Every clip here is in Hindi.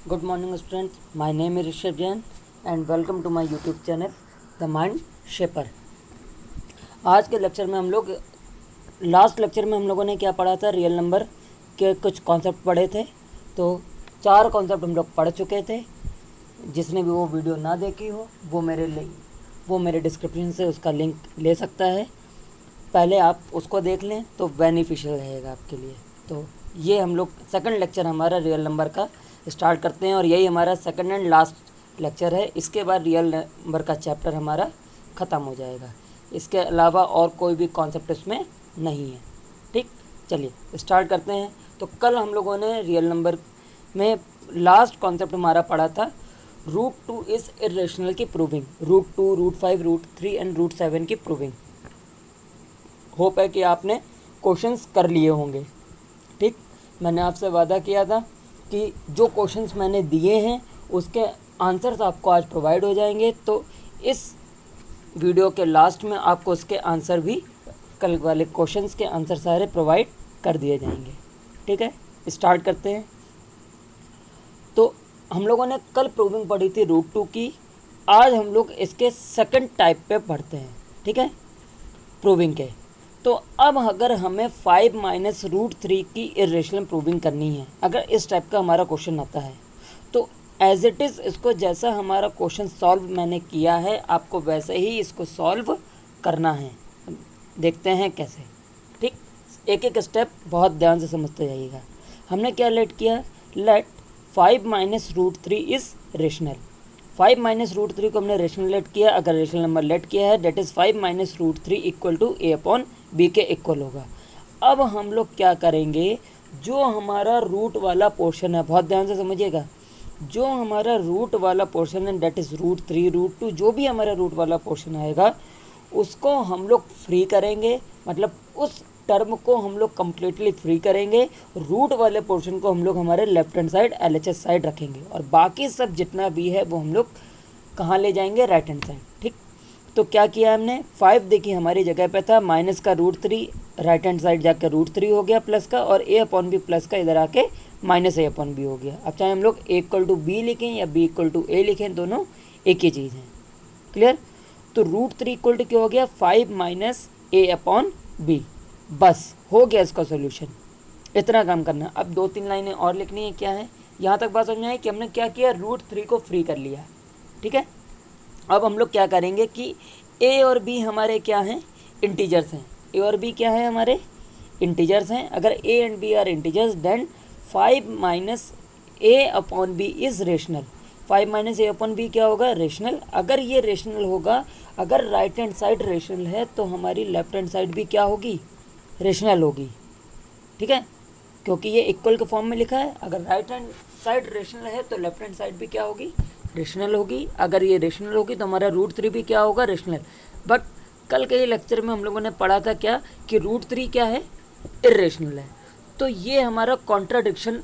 Good morning students, my name is Rishabh Jain and welcome to my YouTube channel The Mind Shaper। आज के लेक्चर में हम लोग लास्ट लेक्चर में हम लोगों ने क्या पढ़ा था, रियल नंबर के कुछ कॉन्सेप्ट पढ़े थे। तो 4 कॉन्सेप्ट हम लोग पढ़ चुके थे। जिसने भी वो वीडियो ना देखी हो वो मेरे डिस्क्रिप्शन से उसका लिंक ले सकता है। पहले आप उसको देख लें तो बेनिफिशियल रहेगा आपके लिए। तो ये हम लोग सेकंड लेक्चर हमारा रियल नंबर का स्टार्ट करते हैं और यही हमारा सेकंड एंड लास्ट लेक्चर है। इसके बाद रियल नंबर का चैप्टर हमारा ख़त्म हो जाएगा। इसके अलावा और कोई भी कॉन्सेप्ट इसमें नहीं है। ठीक, चलिए स्टार्ट करते हैं। तो कल हम लोगों ने रियल नंबर में लास्ट कॉन्सेप्ट हमारा पढ़ा था √2 इज़ इरेशनल की प्रूविंग, √2, √5, √3 एंड √7 की प्रूविंग। होप है कि आपने क्वेश्चंस कर लिए होंगे। ठीक, मैंने आपसे वादा किया था कि जो क्वेश्चंस मैंने दिए हैं उसके आंसर्स आपको आज प्रोवाइड हो जाएंगे। तो इस वीडियो के लास्ट में आपको उसके आंसर भी, कल वाले क्वेश्चंस के आंसर सारे प्रोवाइड कर दिए जाएंगे। ठीक है, स्टार्ट करते हैं। तो हम लोगों ने कल प्रूविंग पढ़ी थी √2 की। आज हम लोग इसके सेकंड टाइप पे पढ़ते हैं। ठीक है, प्रूविंग के। तो अब अगर हमें 5 - √3 की इरेशनल प्रूविंग करनी है, अगर इस टाइप का हमारा क्वेश्चन आता है तो एज इट इज़ इसको जैसा हमारा क्वेश्चन सॉल्व मैंने किया है आपको वैसे ही इसको सॉल्व करना है। देखते हैं कैसे। ठीक, एक एक स्टेप बहुत ध्यान से समझते जाइएगा। हमने क्या लेट किया, लेट 5 - √3 इज़ रेशनल। 5 - √3 को हमने रेशनल लेट किया। अगर रेशनल नंबर लेट किया है that is 5 - √3 equal to a/b के इक्वल होगा। अब हम लोग क्या करेंगे, जो हमारा रूट वाला पोर्शन है, बहुत ध्यान से समझिएगा, जो हमारा रूट वाला पोर्शन है डेट इज़ √3, √2, जो भी हमारा रूट वाला पोर्शन आएगा उसको हम लोग फ्री करेंगे। मतलब उस टर्म को हम लोग कम्प्लीटली फ्री करेंगे। रूट वाले पोर्शन को हम लोग हमारे left hand side LHS side रखेंगे और बाकी सब जितना भी है वो हम लोग कहाँ ले जाएंगे, राइट हैंड साइड। ठीक, तो क्या किया हमने, 5 देखिए हमारी जगह पे था, माइनस का √3 राइट हैंड साइड जाकर √3 हो गया प्लस का, और a/b प्लस का इधर आके -a/b हो गया। अब चाहे हम लोग a = b लिखें या b = a लिखें, दोनों एक ही चीज़ है। क्लियर। तो √3 इक्वल टू क्या हो गया, 5 - a/b। बस हो गया इसका सोल्यूशन। इतना काम करना। अब 2-3 लाइनें और लिखनी है। क्या है, यहाँ तक बात समझ में आई कि हमने क्या किया, √3 को फ्री कर लिया। ठीक है, अब हम लोग क्या करेंगे कि a और b हमारे क्या हैं, इंटीजर्स हैं। a और b क्या है, हमारे इंटीजर्स हैं। अगर a and b are integers then 5 - a/b is rational. 5 - a/b क्या होगा, रेशनल। अगर ये रेशनल होगा, अगर राइट हैंड साइड रेशनल है तो हमारी लेफ्ट हैंड साइड भी क्या होगी, रेशनल होगी। ठीक है, क्योंकि ये इक्वल के फॉर्म में लिखा है। अगर राइट हैंड साइड रेशनल है तो लेफ्ट हैंड साइड भी क्या होगी, रेशनल होगी। अगर ये रेशनल होगी तो हमारा √3 भी क्या होगा, रेशनल। बट कल के लेक्चर में हम लोगों ने पढ़ा था क्या कि √3 क्या है, इरेशनल है। तो ये हमारा कॉन्ट्राडिक्शन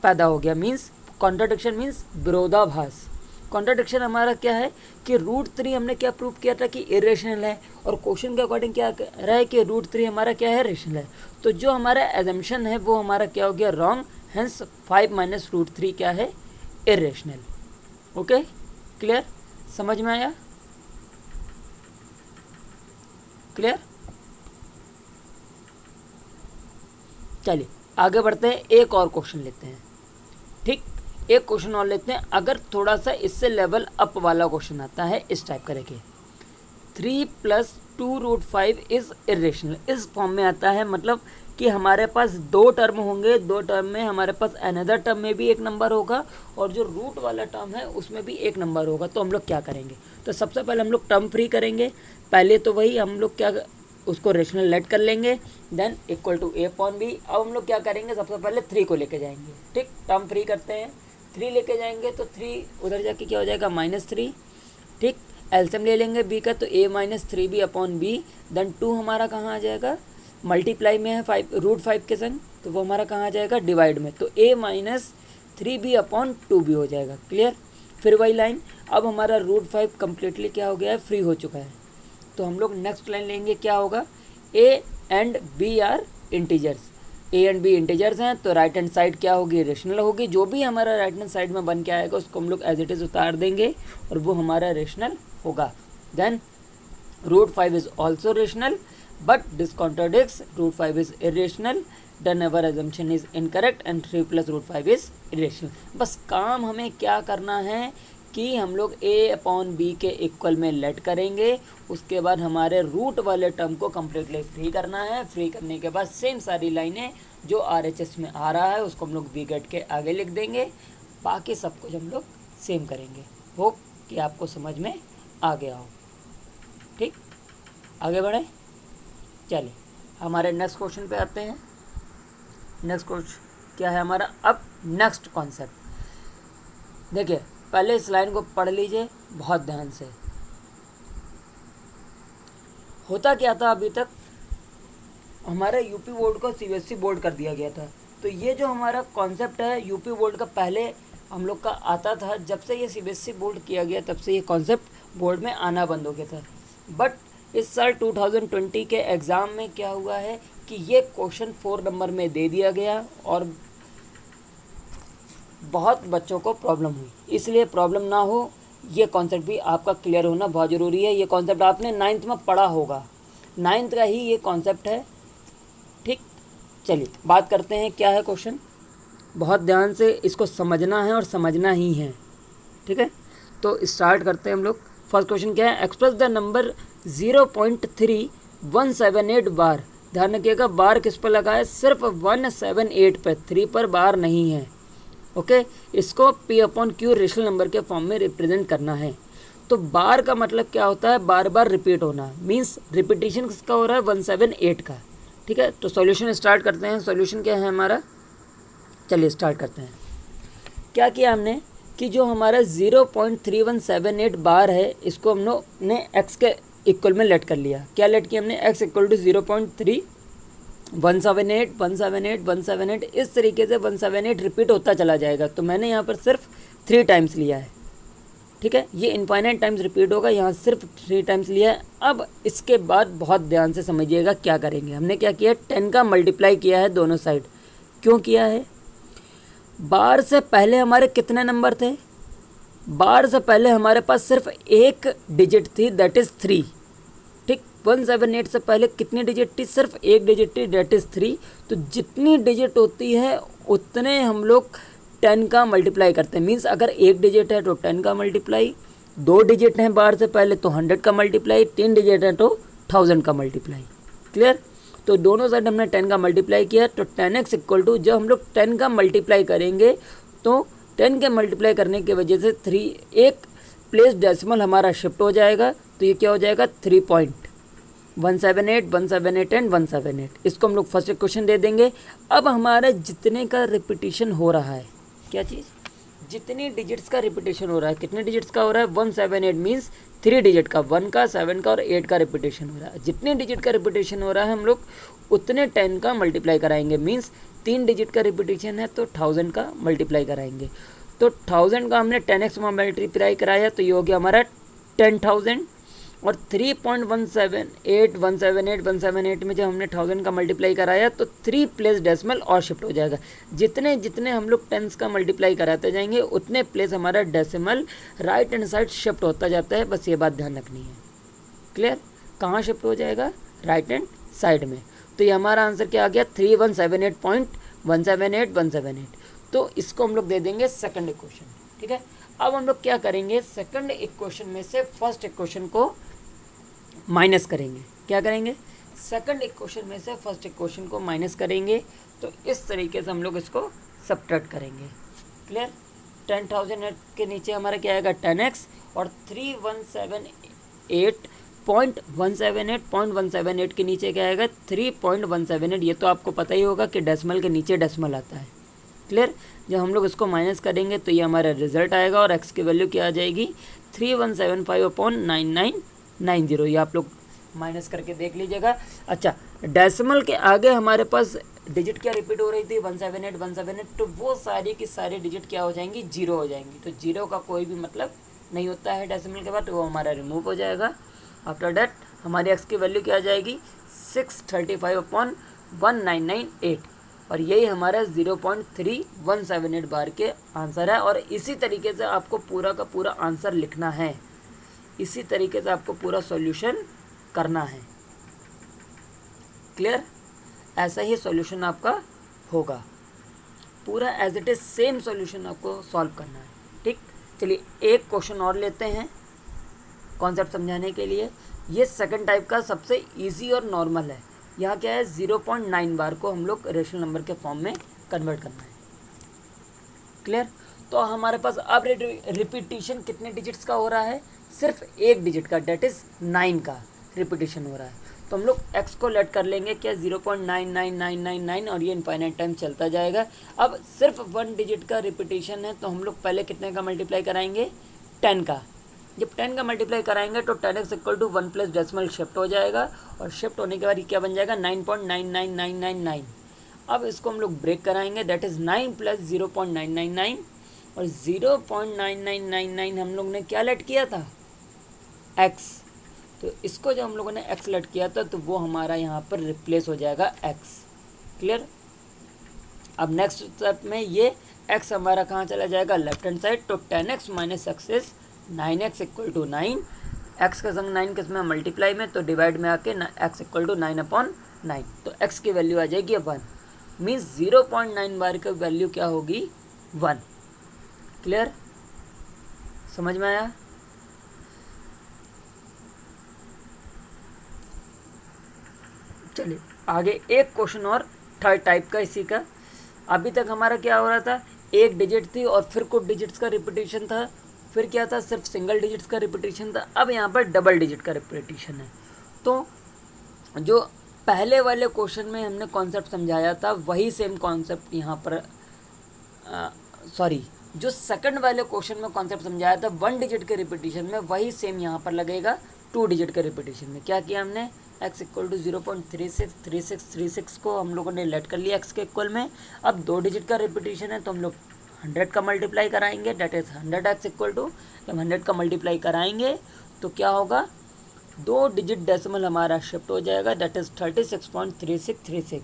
पैदा हो गया। मीन्स कॉन्ट्राडिक्शन मीन्स विरोधाभास। कॉन्ट्राडिक्शन हमारा क्या है कि √3 हमने क्या प्रूव किया था कि इरेशनल है, और क्वेश्चन के अकॉर्डिंग क्या कह रहा है कि √3 हमारा क्या है, रेशनल है। तो जो हमारा एजम्पशन है वो हमारा क्या हो गया, रॉन्ग। हेंस 5 - √3 क्या है, इरेशनल। ओके, क्लियर, समझ में आया, क्लियर। चलिए आगे बढ़ते हैं, एक और क्वेश्चन लेते हैं। ठीक, एक क्वेश्चन और लेते हैं। अगर थोड़ा सा इससे लेवल अप वाला क्वेश्चन आता है, इस टाइप का देखिए, 3 + 2√5 इज़ इरेशनल। इस फॉर्म में आता है, मतलब कि हमारे पास 2 टर्म होंगे, 2 टर्म में हमारे पास अनदर टर्म में भी एक नंबर होगा और जो रूट वाला टर्म है उसमें भी एक नंबर होगा। तो हम लोग क्या करेंगे, तो सबसे पहले हम लोग टर्म फ्री करेंगे। पहले तो वही हम लोग क्या, उसको रेशनल लेट कर लेंगे, देन इक्वल टू a/b। अब हम लोग क्या करेंगे, सबसे पहले 3 को लेके जाएंगे। ठीक, टर्म फ्री करते हैं, 3 लेके जाएंगे तो 3 उधर जाके क्या हो जाएगा, -3। ठीक, एलसीएम ले लेंगे b का, तो a - 3b/b। देन 2 हमारा कहाँ आ जाएगा, मल्टीप्लाई में है 5 √5 के संग, तो वो हमारा कहाँ आ जाएगा, डिवाइड में, तो a - 3b/2b हो जाएगा। क्लियर। फिर वही लाइन, अब हमारा √5 कम्प्लीटली क्या हो गया है, फ्री हो चुका है। तो हम लोग नेक्स्ट लाइन लेंगे, क्या होगा, a and b are integers. A and B integers हैं तो राइट हैंड साइड क्या होगी, रेशनल होगी। जो भी हमारा राइट हैंड साइड में बन के आएगा उसको हम लोग एज इट इज़ उतार देंगे और वो हमारा रेशनल होगा। Then √5 is also rational but this contradicts √5 is irrational, then our assumption is incorrect and 3 + √5 is irrational. बस काम हमें क्या करना है कि हम लोग a/b के इक्वल में लेट करेंगे, उसके बाद हमारे रूट वाले टर्म को कम्प्लीटली फ्री करना है। फ्री करने के बाद सेम सारी लाइनें जो RHS में आ रहा है उसको हम लोग वी गेट के आगे लिख देंगे, बाकी सब कुछ हम लोग सेम करेंगे। होप कि आपको समझ में आ गया हो। ठीक, आगे बढ़े, चलिए हमारे नेक्स्ट क्वेश्चन पे आते हैं। नेक्स्ट क्वेश्चन क्या है हमारा, अब नेक्स्ट कॉन्सेप्ट देखिए। पहले इस लाइन को पढ़ लीजिए बहुत ध्यान से। होता क्या था, अभी तक हमारे यूपी बोर्ड को CBSE बोर्ड कर दिया गया था, तो ये जो हमारा कॉन्सेप्ट है यूपी बोर्ड का पहले हम लोग का आता था। जब से ये CBSE बोर्ड किया गया तब से ये कॉन्सेप्ट बोर्ड में आना बंद हो गया था। बट इस साल 2020 के एग्ज़ाम में क्या हुआ है कि ये क्वेश्चन 4 नंबर में दे दिया गया और बहुत बच्चों को प्रॉब्लम हुई। इसलिए प्रॉब्लम ना हो, ये कॉन्सेप्ट भी आपका क्लियर होना बहुत ज़रूरी है। ये कॉन्सेप्ट आपने 9th में पढ़ा होगा, 9th का ही ये कॉन्सेप्ट है। ठीक, चलिए बात करते हैं क्या है क्वेश्चन। बहुत ध्यान से इसको समझना है और समझना ही है, ठीक है। तो स्टार्ट करते हैं हम लोग। फर्स्ट क्वेश्चन क्या है, एक्सप्रेस द नंबर 0.3178 बार। ध्यान रखिएगा बार किस पर लगा है, सिर्फ 178 पर, 3 पर बार नहीं है। ओके, इसको P/Q रेशनल नंबर के फॉर्म में रिप्रेजेंट करना है। तो बार का मतलब क्या होता है, बार बार रिपीट होना, मींस रिपीटिशन किसका हो रहा है, 178 का। ठीक है, तो सॉल्यूशन स्टार्ट करते हैं। सॉल्यूशन क्या है हमारा, चलिए स्टार्ट करते हैं। क्या किया हमने कि जो हमारा 0.3178 बार है इसको हम लोग ने x के इक्वल में लेट कर लिया। क्या लेट किया हमने, x = 0.3178 178 178, इस तरीके से 178 रिपीट होता चला जाएगा। तो मैंने यहाँ पर सिर्फ 3 टाइम्स लिया है। ठीक है, ये इनफाइनाइट टाइम्स रिपीट होगा, यहाँ सिर्फ 3 टाइम्स लिया है। अब इसके बाद बहुत ध्यान से समझिएगा क्या करेंगे। हमने क्या किया, 10 का मल्टीप्लाई किया है दोनों साइड। क्यों किया है, बार से पहले हमारे कितने नंबर थे, बार से पहले हमारे पास सिर्फ एक डिजिट थी, दैट इज़ 3। ठीक, 178 से पहले कितनी डिजिट थी, सिर्फ एक डिजिट थी, दैट इज़ 3। तो जितनी डिजिट होती है उतने हम लोग 10 का मल्टीप्लाई करते हैं। मीन्स अगर एक डिजिट है तो 10 का मल्टीप्लाई, 2 डिजिट हैं बार से पहले तो 100 का मल्टीप्लाई, 3 डिजिट है तो 1000 का मल्टीप्लाई। क्लियर, तो दोनों साइड हमने 10 का मल्टीप्लाई किया। तो 10x = जब हम लोग 10 का मल्टीप्लाई करेंगे तो 10 के मल्टीप्लाई करने की वजह से 3 एक प्लेस डेसिमल हमारा शिफ्ट हो जाएगा। तो ये क्या हो जाएगा, 3.178 178 एंड 178। इसको हम लोग फर्स्ट इक्वेशन दे देंगे। अब हमारा जितने का रिपीटिशन हो रहा है, क्या चीज़, जितनी डिजिट्स का रिपीटेशन हो रहा है, कितने डिजिट्स का हो रहा है, 178 मीन्स 3 डिजिट का, 1 का 7 का और 8 का रिपीटेशन हो रहा है। जितने डिजिट का रिपीटेशन हो रहा है हम लोग उतने 10 का मल्टीप्लाई कराएंगे। मीन्स 3 डिजिट का रिपीटेशन है तो 1000 का मल्टीप्लाई कराएंगे। तो 1000 का हमने 10x में मल्टीप्लाई कराया तो ये हो गया हमारा 10,000। और 3.178 178 178 में जब हमने 1000 का मल्टीप्लाई कराया तो 3 प्लेस डेसिमल और शिफ्ट हो जाएगा। जितने जितने हम लोग टेंस का मल्टीप्लाई कराते जाएंगे उतने प्लेस हमारा decimal right hand side shift होता जाता है। बस ये बात ध्यान रखनी है। क्लियर, कहाँ शिफ्ट हो जाएगा, राइट हैंड साइड में। तो ये हमारा आंसर क्या आ गया, 3178.178 178। तो इसको हम लोग दे देंगे सेकंड इक्वेशन। ठीक है, अब हम लोग क्या करेंगे, सेकंड इक्वेशन में से फर्स्ट इक्वेशन को माइनस करेंगे। क्या करेंगे, सेकंड इक्वेशन में से फर्स्ट इक्वेशन को माइनस करेंगे। तो इस तरीके से हम लोग इसको सब्ट्रैक्ट करेंगे। क्लियर, 10,000 के नीचे हमारा क्या आएगा, 10x और 317.178 के नीचे क्या आएगा, 3.178। ये तो आपको पता ही होगा कि डेसिमल के नीचे डेसिमल आता है। क्लियर, जब हम लोग इसको माइनस करेंगे तो ये हमारा रिजल्ट आएगा और x की वैल्यू क्या आ जाएगी, 3175/9990। ये आप लोग माइनस करके देख लीजिएगा। अच्छा, डेसिमल के आगे हमारे पास डिजिट क्या रिपीट हो रही थी, 178 178। तो वो सारी की सारी डिजिट क्या हो जाएंगी, 0 हो जाएंगी। तो 0 का कोई भी मतलब नहीं होता है डेसिमल के बाद, तो वो हमारा रिमूव हो जाएगा। आफ्टर डैट हमारी x की वैल्यू क्या आ जाएगी, 635/1998। और यही हमारा 0.3178 बार के आंसर है। और इसी तरीके से आपको पूरा का पूरा आंसर लिखना है, इसी तरीके से आपको पूरा सॉल्यूशन करना है। क्लियर? ऐसा ही सॉल्यूशन आपका होगा, पूरा as it is same solution आपको सॉल्व करना है। ठीक, चलिए एक क्वेश्चन और लेते हैं कॉन्सेप्ट समझाने के लिए। ये सेकंड टाइप का सबसे इजी और नॉर्मल है। यहाँ क्या है, 0.9 बार को हम लोग रेशनल नंबर के फॉर्म में कन्वर्ट करना है। क्लियर? तो हमारे पास अब रिपीटिशन कितने डिजिट्स का हो रहा है, सिर्फ एक डिजिट का, डेट इज 9 का रिपीटिशन हो रहा है। तो हम लोग x को लेट कर लेंगे क्या, 0.99999 और ये इनफाइनाइट टाइम चलता जाएगा। अब सिर्फ 1 डिजिट का रिपीटिशन है, तो हम लोग पहले कितने का मल्टीप्लाई कराएंगे, 10 का। जब 10 का मल्टीप्लाई कराएंगे तो 10x equal to 1 plus decimal shift हो जाएगा, और शिफ्ट होने के बाद ये क्या बन जाएगा, 9.99999। अब इसको हम लोग ब्रेक कराएंगे, दैट इज़ 9 प्लस 0.999, और 0.9999 हम लोग ने क्या लेट किया था, x। तो इसको जब हम लोगों ने x लेट किया था तो वो हमारा यहाँ पर रिप्लेस हो जाएगा x। क्लियर? अब नेक्स्ट स्टेप में ये x हमारा कहाँ चला जाएगा, लेफ्ट हैंड साइड। तो 10x minus X is 9x equal to 9। x का संग 9 किस में, मल्टीप्लाई में, तो डिवाइड में आके x इक्वल टू 9/9। तो x की वैल्यू आ जाएगी 1, मीन्स 0.9 बार की वैल्यू क्या होगी, 1। क्लियर? समझ में आया? चलिए आगे एक क्वेश्चन और थर्ड टाइप का इसी का। अभी तक हमारा क्या हो रहा था, एक डिजिट थी और फिर कुछ डिजिट्स का रिपीटिशन था, फिर क्या था, सिर्फ सिंगल डिजिट्स का रिपीटिशन था। अब यहाँ पर डबल डिजिट का रिपीटिशन है। तो जो पहले वाले क्वेश्चन में हमने कॉन्सेप्ट समझाया था वही सेम कॉन्सेप्ट यहाँ पर, जो सेकंड वाले क्वेश्चन में कॉन्सेप्ट समझाया था 1 डिजिट के रिपीटिशन में, वही सेम यहाँ पर लगेगा 2 डिजिट के रिपीटिशन में। क्या किया हमने, x इक्वल टू 0.363636 को हम लोगों ने लेट कर लिया x के इक्वल में। अब 2 डिजिट का रिपीटिशन है तो हम लोग 100 का मल्टीप्लाई कराएंगे, date is 100x equal to, जब 100 का मल्टीप्लाई कराएंगे तो क्या होगा, 2 डिजिट डेसिमल हमारा शिफ्ट हो जाएगा, डेट इज 36.3636।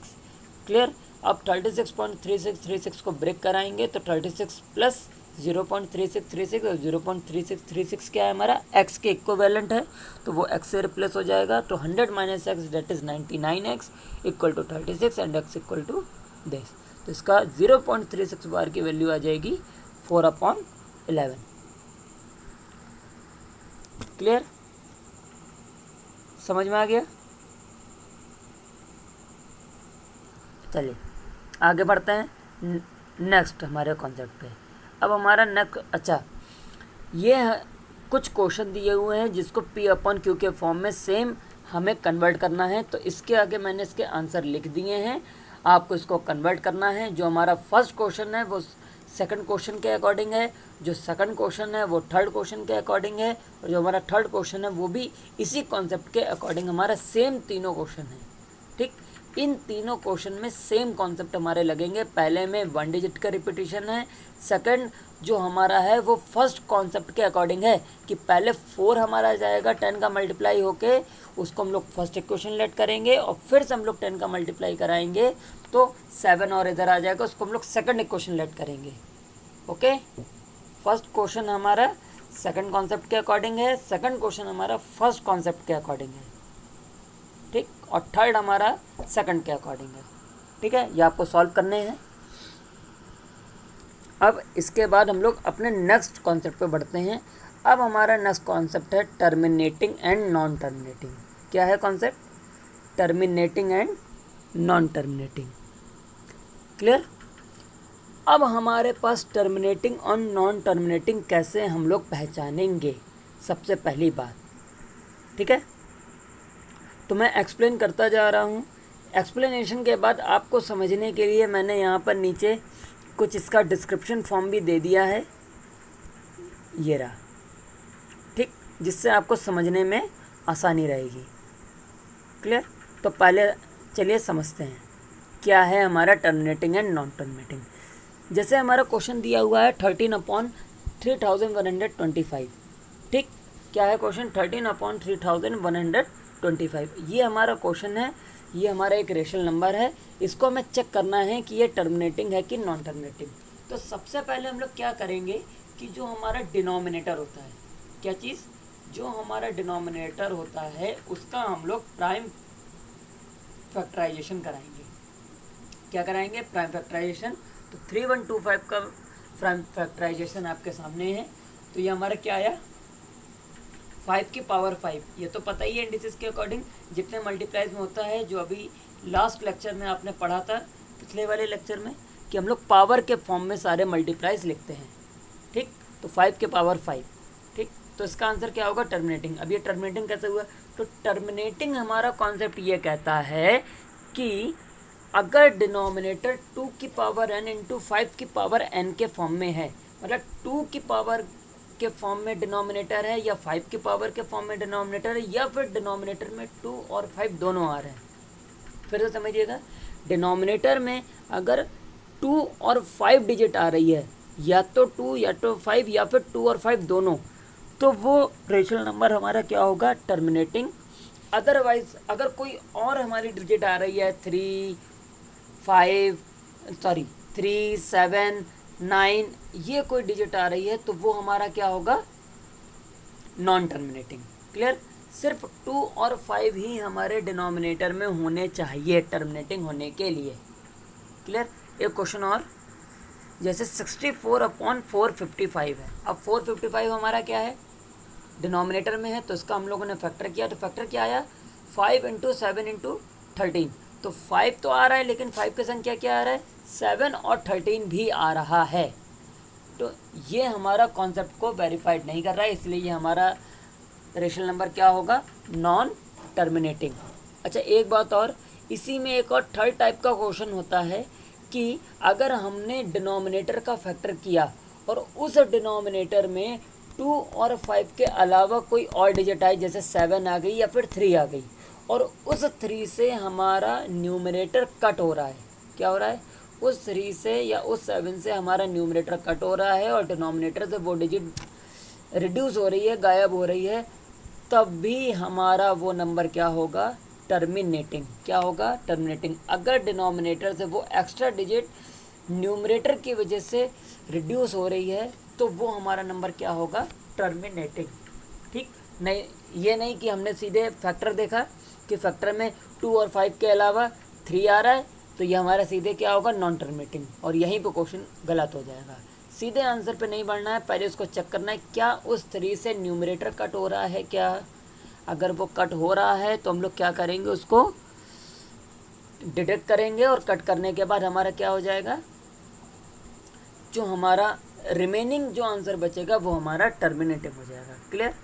क्लियर? अब 36.3636 को ब्रेक कराएंगे तो 36 प्लस 0.3636 और 0.3636 क्या है हमारा, x के इक्विवेलेंट है, तो वो x से रिप्लेस हो जाएगा। तो 100 minus X that is 99x equal to 36 and x equal to this. तो इसका 0.36 बार की वैल्यू आ जाएगी 4/11। क्लियर? समझ में आ गया? चलिए आगे बढ़ते हैं नेक्स्ट हमारे कॉन्सेप्ट पे। अब हमारा अच्छा, ये कुछ क्वेश्चन दिए हुए हैं जिसको P/Q के फॉर्म में सेम हमें कन्वर्ट करना है। तो इसके आगे मैंने इसके आंसर लिख दिए हैं, आपको इसको कन्वर्ट करना है। जो हमारा फर्स्ट क्वेश्चन है वो सेकंड क्वेश्चन के अकॉर्डिंग है, जो सेकंड क्वेश्चन है वो थर्ड क्वेश्चन के अकॉर्डिंग है, और जो हमारा थर्ड क्वेश्चन है वो भी इसी कॉन्सेप्ट के अकॉर्डिंग हमारा सेम तीनों क्वेश्चन है। ठीक, इन तीनों क्वेश्चन में सेम कॉन्सेप्ट हमारे लगेंगे। पहले में 1 डिजिट का रिपीटिशन है, सेकंड जो हमारा है वो फर्स्ट कॉन्सेप्ट के अकॉर्डिंग है कि पहले 4 हमारा जाएगा 10 का मल्टीप्लाई होके, उसको हम लोग फर्स्ट इक्वेशन लेट करेंगे, और फिर से हम लोग 10 का मल्टीप्लाई कराएंगे तो 7 और इधर आ जाएगा, उसको हम लोग सेकंड इक्वेशन लेट करेंगे। ओके, फर्स्ट क्वेश्चन हमारा सेकंड कॉन्सेप्ट के अकॉर्डिंग है, सेकंड क्वेश्चन हमारा फर्स्ट कॉन्सेप्ट के अकॉर्डिंग है। ठीक, और थर्ड हमारा सेकंड के अकॉर्डिंग है। ठीक है, ये आपको सॉल्व करने हैं। अब इसके बाद हम लोग अपने नेक्स्ट कॉन्सेप्ट पे बढ़ते हैं। अब हमारा नेक्स्ट कॉन्सेप्ट है टर्मिनेटिंग एंड नॉन टर्मिनेटिंग। क्या है concept? Terminating and non terminating. Clear? अब हमारे पास टर्मिनेटिंग और नॉन टर्मिनेटिंग कैसे हम लोग पहचानेंगे, सबसे पहली बात। ठीक है, तो मैं एक्सप्लेन करता जा रहा हूँ। एक्सप्लेनेशन के बाद आपको समझने के लिए मैंने यहाँ पर नीचे कुछ इसका डिस्क्रिप्शन फॉर्म भी दे दिया है, ये रहा। ठीक, जिससे आपको समझने में आसानी रहेगी। क्लियर? तो पहले चलिए समझते हैं क्या है हमारा टर्मिनेटिंग एंड नॉन टर्मिनेटिंग। जैसे हमारा क्वेश्चन दिया हुआ है 13/3125। ठीक, क्या है क्वेश्चन? 13/3125। ये हमारा क्वेश्चन है ये हमारा एक रेशनल नंबर है, इसको हमें चेक करना है कि ये टर्मिनेटिंग है कि नॉन टर्मिनेटिंग। तो सबसे पहले हम लोग क्या करेंगे कि जो हमारा डिनोमिनेटर होता है, क्या चीज़, जो हमारा डिनोमिनेटर होता है उसका हम लोग प्राइम फैक्टराइजेशन कराएंगे। क्या कराएंगे? Prime factorization. तो 3125 का प्राइम फैक्टराइजेशन आपके सामने है। तो ये हमारा क्या आया? 5 की पावर 5। ये तो पता ही है इंडिसेस के अकॉर्डिंग जितने मल्टीप्लाइज में होता है, जो अभी लास्ट लेक्चर में आपने पढ़ा था, पिछले वाले लेक्चर में, कि हम लोग पावर के फॉर्म में सारे मल्टीप्लाइज लिखते हैं। ठीक, तो 5 के पावर 5। ठीक, तो इसका आंसर क्या होगा? टर्मिनेटिंग। अब ये टर्मिनेटिंग कैसे हुआ? तो टर्मिनेटिंग हमारा कॉन्सेप्ट ये कहता है कि अगर डिनोमिनेटर 2 की पावर n इंटू 5 की पावर n के फॉर्म में है, मतलब 2 की पावर के फॉर्म में डिनोमिनेटर है या 5 की पावर के फॉर्म में डिनोमिनेटर है, या फिर डिनोमिनेटर में 2 और 5 दोनों आ रहे हैं। फिर से समझिएगा, डिनोमिनेटर में अगर 2 और 5 डिजिट आ रही है, या तो 2 या तो 5 या फिर 2 और 5 दोनों, तो वो रेशनल नंबर हमारा क्या होगा? टर्मिनेटिंग। अदरवाइज अगर कोई और हमारी डिजिट आ रही है 3, 7, 9, ये कोई डिजिट आ रही है, तो वो हमारा क्या होगा? Non terminating. क्लियर? सिर्फ 2 और 5 ही हमारे डिनोमिनेटर में होने चाहिए टर्मिनेटिंग होने के लिए। क्लियर? एक क्वेश्चन और, जैसे 64/455 है। अब 455 हमारा क्या है? डिनोमिनेटर में है, तो इसका हम लोगों ने फैक्टर किया, तो फैक्टर क्या आया? 5 इंटू 7 इंटू 13। तो 5 तो आ रहा है, लेकिन 5 की संख्या क्या आ रहा है? 7 और 13 भी आ रहा है। तो ये हमारा कॉन्सेप्ट को वेरीफाइड नहीं कर रहा है, इसलिए ये हमारा रेशनल नंबर क्या होगा? Non terminating. अच्छा, एक बात और, इसी में एक और थर्ड टाइप का क्वेश्चन होता है कि अगर हमने डिनोमिनेटर का फैक्टर किया और उस डिनोमिनेटर में 2 और 5 के अलावा कोई और डिजिट आई, जैसे 7 आ गई या फिर 3 आ गई, और उस 3 से हमारा न्यूमरेटर कट हो रहा है। क्या हो रहा है? उस 3 से या उस 7 से हमारा न्यूमरेटर कट हो रहा है और डिनोमिनेटर से वो डिजिट रिड्यूस हो रही है, गायब हो रही है, तब भी हमारा वो नंबर क्या होगा? टर्मिनेटिंग। क्या होगा? टर्मिनेटिंग। अगर डिनोमिनेटर से वो एक्स्ट्रा डिजिट न्यूमरेटर की वजह से रिड्यूस हो रही है, तो वो हमारा नंबर क्या होगा? टर्मिनेटिंग। ठीक, नहीं, ये नहीं कि हमने सीधे फैक्टर देखा कि फैक्टर में 2 और 5 के अलावा 3 आ रहा है, तो ये हमारा सीधे क्या होगा? Non terminating. और यहीं पे क्वेश्चन गलत हो जाएगा। सीधे आंसर पे नहीं बढ़ना है, पहले उसको चेक करना है क्या उस 3 से न्यूमरेटर कट हो रहा है क्या। अगर वो कट हो रहा है तो हम लोग क्या करेंगे? उसको डिडक्ट करेंगे, और कट करने के बाद हमारा क्या हो जाएगा? जो हमारा रिमेनिंग जो आंसर बचेगा वो हमारा टर्मिनेटिव हो जाएगा। क्लियर?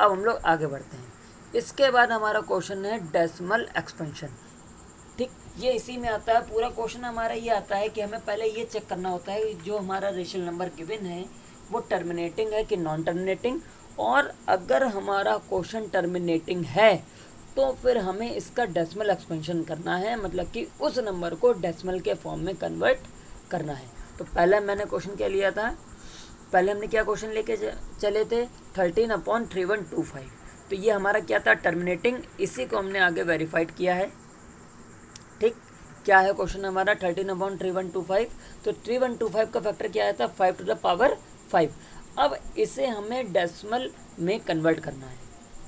अब हम लोग आगे बढ़ते हैं। इसके बाद हमारा क्वेश्चन है डेसिमल एक्सपेंशन। ठीक, ये इसी में आता है। पूरा क्वेश्चन हमारा ये आता है कि हमें पहले ये चेक करना होता है जो हमारा रेशनल नंबर गिवन है वो टर्मिनेटिंग है कि नॉन टर्मिनेटिंग, और अगर हमारा क्वेश्चन टर्मिनेटिंग है तो फिर हमें इसका डेसिमल एक्सपेंशन करना है, मतलब कि उस नंबर को डेसिमल के फॉर्म में कन्वर्ट करना है। तो पहले मैंने क्वेश्चन क्या लिया था? पहले हमने क्या क्वेश्चन लेके चले थे? 13/3125। तो ये हमारा क्या था? टर्मिनेटिंग। इसी को हमने आगे वेरीफाइड किया है। ठीक, क्या है क्वेश्चन हमारा? 13/3125। तो 3125 का फैक्टर क्या आया था? 5 टू द पावर 5। अब इसे हमें डेसिमल में कन्वर्ट करना है,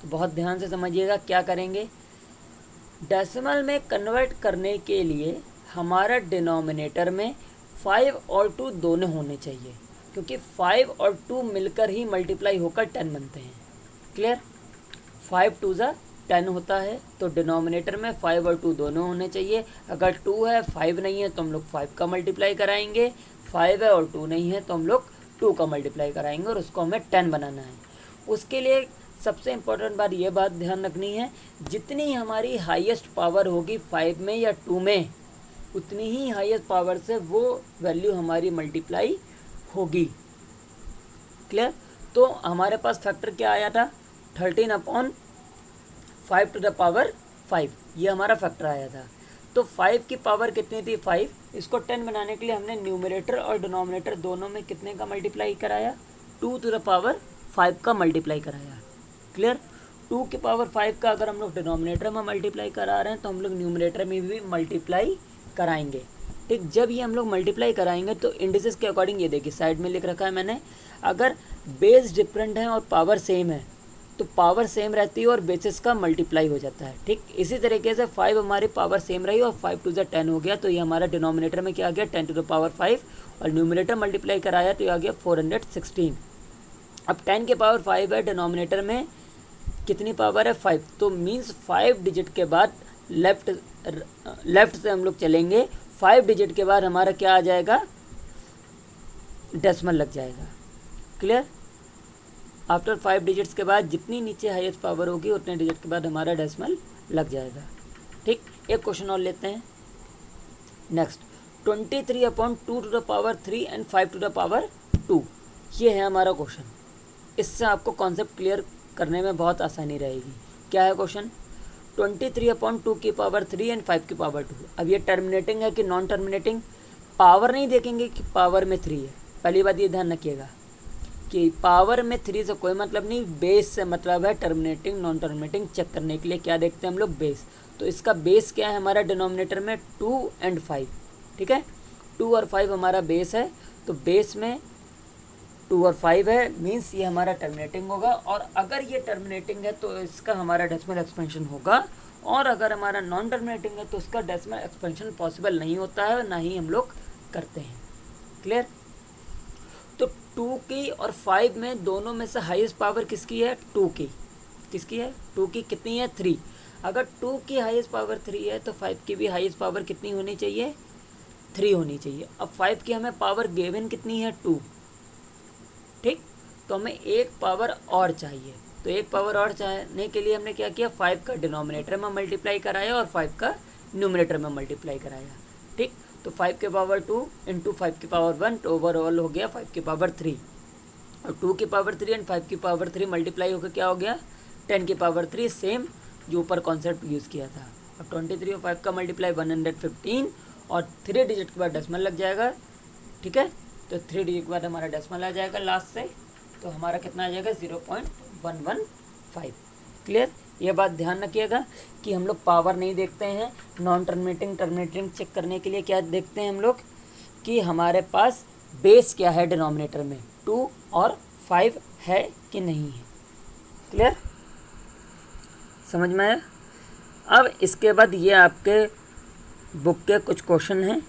तो बहुत ध्यान से समझिएगा क्या करेंगे। डेसिमल में कन्वर्ट करने के लिए हमारा डिनोमिनेटर में 5 और 2 दोनों होने चाहिए, क्योंकि 5 और 2 मिलकर ही मल्टीप्लाई होकर 10 बनते हैं। क्लियर? 5 2 ज़ा 10 होता है, तो डिनोमिनेटर में 5 और 2 दोनों होने चाहिए। अगर 2 है 5 नहीं है तो हम लोग 5 का मल्टीप्लाई कराएंगे, 5 है और 2 नहीं है तो हम लोग 2 का मल्टीप्लाई कराएंगे, और उसको हमें 10 बनाना है। उसके लिए सबसे इम्पोर्टेंट बात ये बात ध्यान रखनी है, जितनी हमारी हाईएस्ट पावर होगी 5 में या 2 में, उतनी ही हाईएस्ट पावर से वो वैल्यू हमारी मल्टीप्लाई होगी। क्लियर? तो हमारे पास फैक्टर क्या आया था? 13/5 टू द पावर 5, ये हमारा फैक्टर आया था। तो 5 की पावर कितनी थी? 5। इसको 10 बनाने के लिए हमने न्यूमरेटर और डिनोमिनेटर दोनों में कितने का मल्टीप्लाई कराया? 2 टू द पावर 5 का मल्टीप्लाई कराया। क्लियर? टू की पावर 5 का अगर हम लोग डिनोमिनेटर में मल्टीप्लाई करा रहे हैं तो हम लोग न्यूमरेटर में भी मल्टीप्लाई कराएंगे। ठीक, जब ये हम लोग मल्टीप्लाई कराएंगे तो इंडिसेस के अकॉर्डिंग, ये देखिए साइड में लिख रखा है मैंने, अगर बेस डिफरेंट है और पावर सेम है तो पावर सेम रहती है और बेसिस का मल्टीप्लाई हो जाता है। ठीक, इसी तरीके से 5 हमारी पावर सेम रही और 5 टू ज़ 10 हो गया, तो ये हमारा डिनोमिनेटर में क्या आ गया 10 टू द पावर 5 और न्यूमरेटर मल्टीप्लाई कराया तो ये आ गया 416। अब 10 के पावर 5 है, डिनोमिनेटर में कितनी पावर है 5, तो मीन्स 5 डिजिट के बाद लेफ्ट से हम लोग चलेंगे, 5 डिजिट के बाद हमारा क्या आ जाएगा, डेसिमल लग जाएगा। क्लियर, आफ्टर 5 डिजिट्स के बाद जितनी नीचे हाईएस्ट पावर होगी उतने डिजिट के बाद हमारा डेसिमल लग जाएगा। ठीक, एक क्वेश्चन और लेते हैं next. 23/2 to the power 3 and 5 to the power 2, ये है हमारा क्वेश्चन। इससे आपको कॉन्सेप्ट क्लियर करने में बहुत आसानी रहेगी। क्या है क्वेश्चन, 23/2 की पावर 3 एंड 5 की पावर 2। अब ये टर्मिनेटिंग है कि नॉन टर्मिनेटिंग, पावर नहीं देखेंगे कि पावर में 3 है। पहली बात ये ध्यान रखिएगा कि पावर में 3 से कोई मतलब नहीं, बेस से मतलब है। टर्मिनेटिंग नॉन टर्मिनेटिंग चेक करने के लिए क्या देखते हैं हम लोग, बेस। तो इसका बेस क्या है हमारा डिनोमिनेटर में 2 एंड 5। ठीक है, 2 और 5 हमारा बेस है, तो बेस में 2 और 5 है, मीन्स ये हमारा टर्मिनेटिंग होगा। और अगर ये टर्मिनेटिंग है तो इसका हमारा डेसिमल एक्सपेंशन होगा, और अगर हमारा नॉन टर्मिनेटिंग है तो उसका डेसिमल एक्सपेंशन पॉसिबल नहीं होता है, ना ही हम लोग करते हैं। क्लियर, तो 2 की और 5 में दोनों में से हाईएस्ट पावर किसकी है, 2 की। किसकी है, 2 की। कितनी है, 3। अगर 2 की हाईएस्ट पावर 3 है तो 5 की भी हाईएस्ट पावर कितनी होनी चाहिए, 3 होनी चाहिए। अब 5 की हमें पावर गिवन कितनी है, 2। ठीक, तो हमें एक पावर और चाहिए, तो एक पावर और चाहने के लिए हमने क्या किया, 5 का डिनोमिनेटर में मल्टीप्लाई कराया और 5 का न्यूमरेटर में मल्टीप्लाई कराया। ठीक, तो 5 के पावर 2 इंटू 5 की पावर 1, तो ओवरऑल हो गया 5 की पावर 3। और 2 की पावर 3 एंड 5 की पावर 3 मल्टीप्लाई होकर क्या हो गया, 10 की पावर 3, सेम जो ऊपर कॉन्सेप्ट यूज़ किया था। अब 23 और 5 का मल्टीप्लाई 115 और 3 डिजिट के बाद डेसिमल लग जाएगा। ठीक है, तो 3 डिजिट के बाद हमारा डेसिमल आ जाएगा लास्ट से, तो हमारा कितना आ जाएगा 0.115। क्लियर, ये बात ध्यान रखिएगा कि हम लोग पावर नहीं देखते हैं। नॉन टर्मिनेटिंग टर्मिनेटिंग चेक करने के लिए क्या देखते हैं हम लोग, कि हमारे पास बेस क्या है डिनोमिनेटर में, 2 और 5 है कि नहीं है। क्लियर, समझ में आया। अब इसके बाद ये आपके बुक के कुछ क्वेश्चन हैं,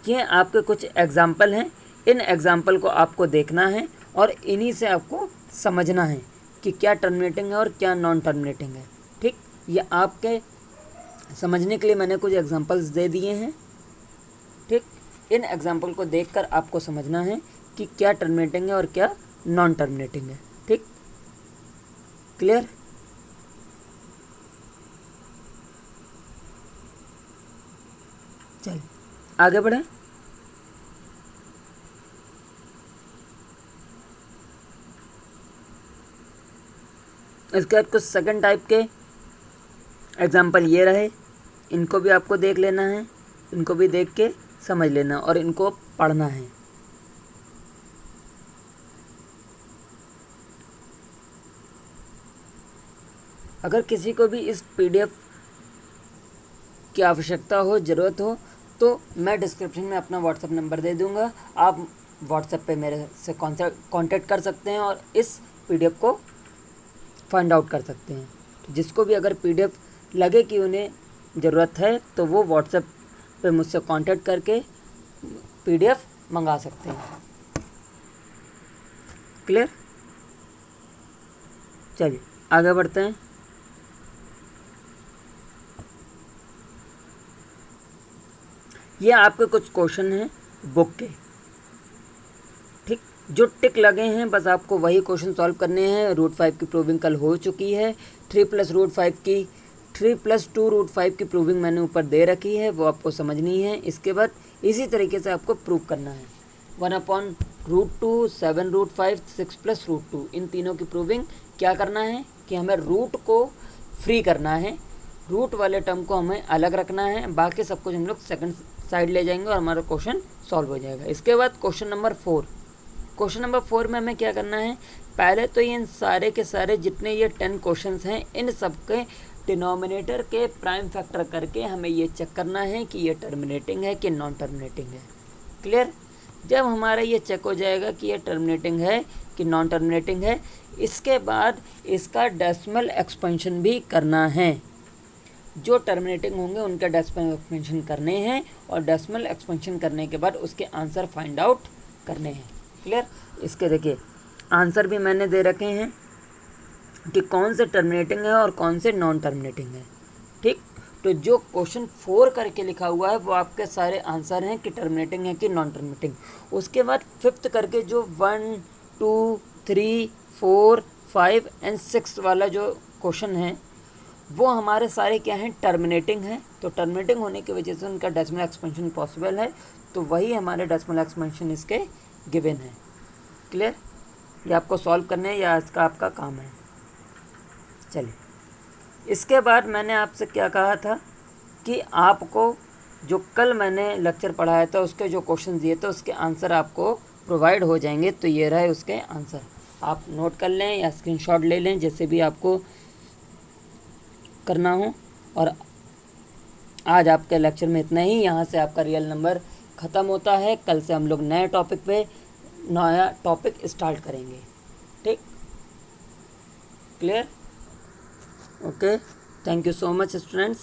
ये आपके कुछ एग्जाम्पल हैं। इन एग्जाम्पल को आपको देखना है और इन्हीं से आपको समझना है कि क्या टर्मिनेटिंग है और क्या नॉन टर्मिनेटिंग है। ठीक, ये आपके समझने के लिए मैंने कुछ एग्जांपल्स दे दिए हैं। ठीक, इन एग्जांपल को देखकर आपको समझना है कि क्या टर्मिनेटिंग है और क्या नॉन टर्मिनेटिंग है। ठीक, क्लियर। चलिए आगे बढ़ें। इसके बाद कुछ सेकंड टाइप के एग्जाम्पल ये रहे, इनको भी आपको देख लेना है, इनको भी देख के समझ लेना और इनको पढ़ना है। अगर किसी को भी इस पीडीएफ की आवश्यकता हो, ज़रूरत हो, तो मैं डिस्क्रिप्शन में अपना व्हाट्सएप नंबर दे दूंगा। आप व्हाट्सएप पे मेरे से कांटेक्ट कर सकते हैं और इस पीडीएफ को फाइंड आउट कर सकते हैं। तो जिसको भी अगर पीडीएफ लगे कि उन्हें ज़रूरत है तो वो व्हाट्सएप पे मुझसे कांटेक्ट करके पीडीएफ मंगा सकते हैं। क्लियर, चलिए आगे बढ़ते हैं। ये आपके कुछ क्वेश्चन हैं बुक के। ठीक, जो टिक लगे हैं बस आपको वही क्वेश्चन सॉल्व करने हैं। √5 की प्रूविंग कल हो चुकी है। 3 + √2 √5 की प्रूविंग मैंने ऊपर दे रखी है, वो आपको समझनी है। इसके बाद इसी तरीके से आपको प्रूव करना है। 1/√2, 7√5, 6 + √2, इन तीनों की प्रूविंग क्या करना है कि हमें रूट को फ्री करना है, रूट वाले टर्म को हमें अलग रखना है, बाकी सब कुछ हम लोग सेकंड साइड ले जाएंगे और हमारा क्वेश्चन सॉल्व हो जाएगा। इसके बाद क्वेश्चन नंबर 4 में हमें क्या करना है पहले तो इन सारे के सारे जितने ये 10 क्वेश्चंस हैं इन सब के डिनोमिनेटर के प्राइम फैक्टर करके हमें ये चेक करना है कि ये टर्मिनेटिंग है कि नॉन टर्मिनेटिंग है। क्लियर? जब हमारा ये चेक हो जाएगा कि ये टर्मिनेटिंग है कि नॉन टर्मिनेटिंग है, इसके बाद इसका डेसिमल एक्सपेंशन भी करना है। जो टर्मिनेटिंग होंगे उनका डेसिमल एक्सपेंशन करने हैं और डेसिमल एक्सपेंशन करने के बाद उसके आंसर फाइंड आउट करने हैं। क्लियर? इसके देखिए आंसर भी मैंने दे रखे हैं कि कौन से टर्मिनेटिंग है और कौन से नॉन टर्मिनेटिंग है। ठीक, तो जो क्वेश्चन 4 करके लिखा हुआ है वो आपके सारे आंसर हैं कि टर्मिनेटिंग है कि नॉन टर्मिनेटिंग। उसके बाद 5th करके जो 1, 2, 3, 4, 5 एंड 6 वाला जो क्वेश्चन है वो हमारे सारे क्या हैं, टर्मिनेटिंग हैं। तो टर्मिनेटिंग होने की वजह से उनका डेसिमल एक्सपेंशन पॉसिबल है, तो वही हमारे डेसिमल एक्सपेंशन इसके गिवन है। क्लियर? ये आपको सॉल्व करने हैं या इसका आपका काम है। चलिए, इसके बाद मैंने आपसे क्या कहा था कि आपको जो कल मैंने लेक्चर पढ़ाया था उसके जो क्वेश्चन दिए थे उसके आंसर आपको प्रोवाइड हो जाएंगे। तो ये रहे उसके आंसर, आप नोट कर लें या स्क्रीनशॉट ले लें, जैसे भी आपको करना हो। और आज आपके लेक्चर में इतना ही। यहाँ से आपका रियल नंबर ख़त्म होता है। कल से हम लोग नए टॉपिक पे नया टॉपिक स्टार्ट करेंगे। ठीक? Clear? Okay, thank you so much students.